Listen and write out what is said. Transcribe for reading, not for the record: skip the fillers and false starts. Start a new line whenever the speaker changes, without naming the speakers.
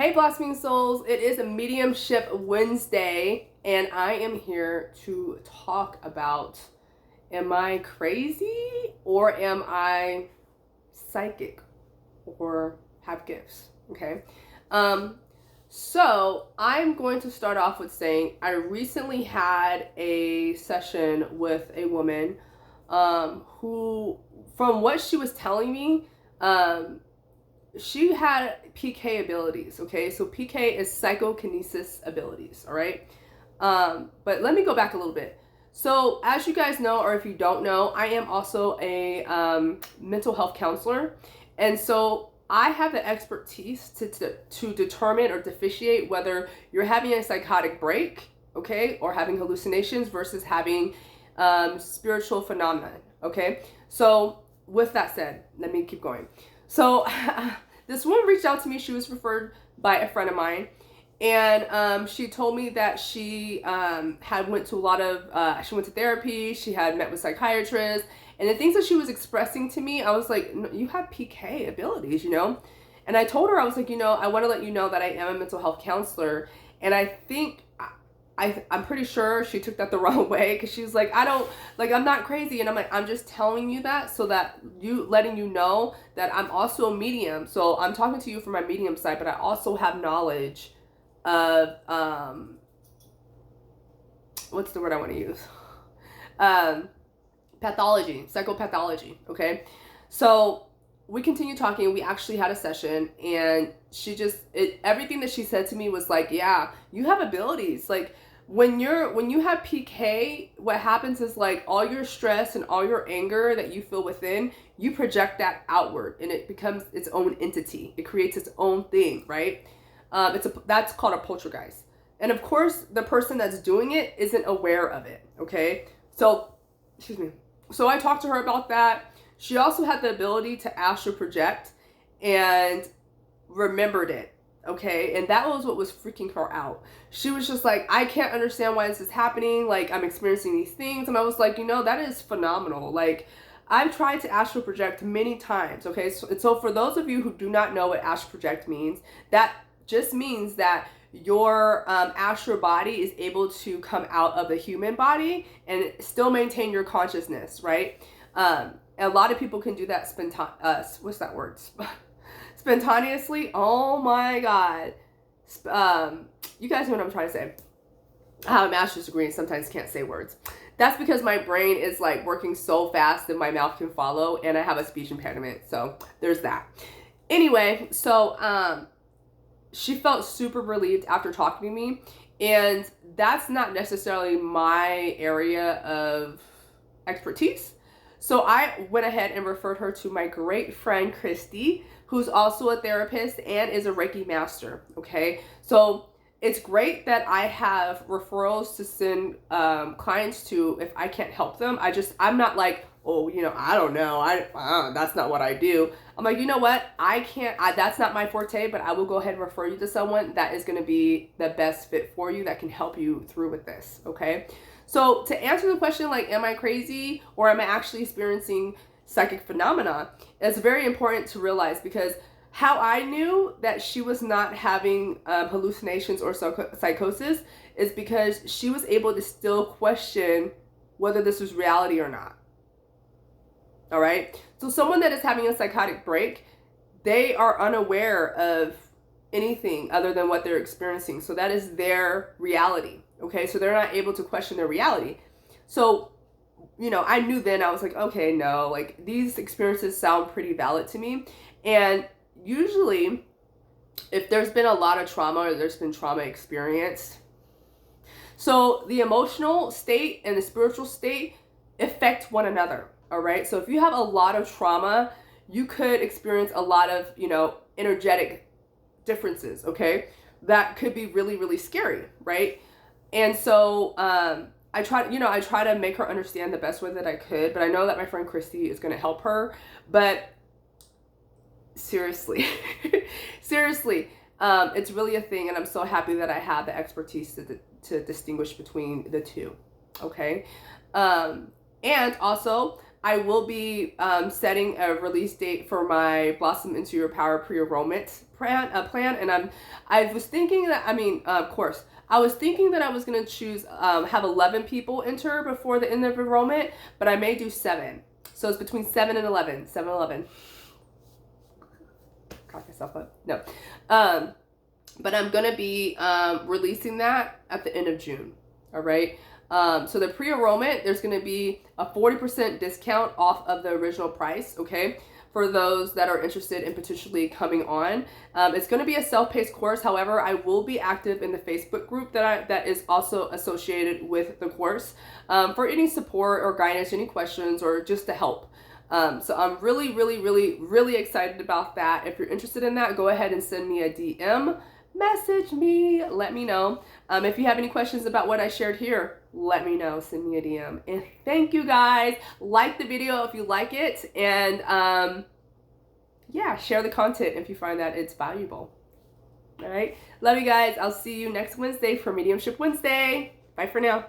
Hey Blossoming Souls, it is a Mediumship Wednesday, and I am here to talk about, am I crazy or am I psychic or have gifts? Okay. So I'm going to start off with saying I recently had a session with a woman who, from what she was telling me, she had PK abilities, okay? So PK is psychokinesis abilities, all right? But let me go back a little bit. So as you guys know, or if you don't know, I am also a mental health counselor. And so I have the expertise to determine or differentiate whether you're having a psychotic break, okay, or having hallucinations versus having spiritual phenomenon, okay? So with that said, let me keep going. So this woman reached out to me. She was referred by a friend of mine, and she told me that she had went to a lot of, she went to therapy, she had met with psychiatrists, and the things that she was expressing to me, I was like, no, you have PK abilities, you know? And I told her, I was like, you know, I want to let you know that I am a mental health counselor, and I think I'm pretty sure she took that the wrong way, because she's like, I'm not crazy. And I'm like, I'm just telling you that so that letting you know that I'm also a medium. So I'm talking to you from my medium side, but I also have knowledge of, what's the word I want to use? Pathology, psychopathology. Okay. So we continued talking. We actually had a session, and everything that she said to me was like, yeah, you have abilities. Like when you have PK, what happens is like all your stress and all your anger that you feel within, you project that outward, and it becomes its own entity. It creates its own thing, right? That's called a poltergeist. And of course, the person that's doing it isn't aware of it. Okay. So, excuse me. So I talked to her about that. She also had the ability to astral project and remembered it, okay? And that was what was freaking her out. She was just like, I can't understand why this is happening. Like, I'm experiencing these things. And I was like, you know, that is phenomenal. Like, I've tried to astral project many times, okay? So for those of you who do not know what astral project means, that just means that your astral body is able to come out of the human body and still maintain your consciousness, right? A lot of people can do that what's that word? Spontaneously. Oh my God. You guys know what I'm trying to say. I have a master's degree and sometimes can't say words. That's because my brain is like working so fast that my mouth can follow, and I have a speech impediment. So there's that. Anyway, so she felt super relieved after talking to me, and that's not necessarily my area of expertise. So I went ahead and referred her to my great friend, Christy, who's also a therapist and is a Reiki master, okay? So it's great that I have referrals to send clients to if I can't help them. I'm not like, oh, you know, I don't know. That's not what I do. I'm like, you know what? That's not my forte, but I will go ahead and refer you to someone that is going to be the best fit for you, that can help you through with this, okay? So to answer the question, like, am I crazy or am I actually experiencing psychic phenomena? It's very important to realize, because how I knew that she was not having hallucinations or psychosis is because she was able to still question whether this was reality or not. All right. So someone that is having a psychotic break, they are unaware of anything other than what they're experiencing. So that is their reality. Okay, so they're not able to question their reality. So, you know, I knew then, I was like, okay, no, like these experiences sound pretty valid to me. And usually, if there's been a lot of trauma or there's been trauma experienced, so the emotional state and the spiritual state affect one another, all right? So if you have a lot of trauma, you could experience a lot of, you know, energetic differences, okay? That could be really, really scary, right? And so I try to make her understand the best way that I could, but I know that my friend Christy is going to help her. But seriously, it's really a thing, and I'm so happy that I have the expertise to distinguish between the two, okay? And also, I will be setting a release date for my Blossom Into Your Power pre-enrollment plan, and I was thinking that, course, I was thinking that I was going to choose, have 11 people enter before the end of enrollment, but I may do 7. So it's between 7 and 11. 7 and 11. Crack myself up. No. But I'm going to be releasing that at the end of June. All right. So the pre-enrollment, there's going to be a 40% discount off of the original price. Okay. For those that are interested in potentially coming on. It's going to be a self-paced course. However, I will be active in the Facebook group that is also associated with the course for any support or guidance, any questions, or just to help. So I'm really, really, really, really excited about that. If you're interested in that, go ahead and send me a DM, message me, let me know. If you have any questions about what I shared here, let me know, send me a DM. And thank you guys. Like the video if you like it. And yeah, share the content if you find that it's valuable. All right. Love you guys. I'll see you next Wednesday for Mediumship Wednesday. Bye for now.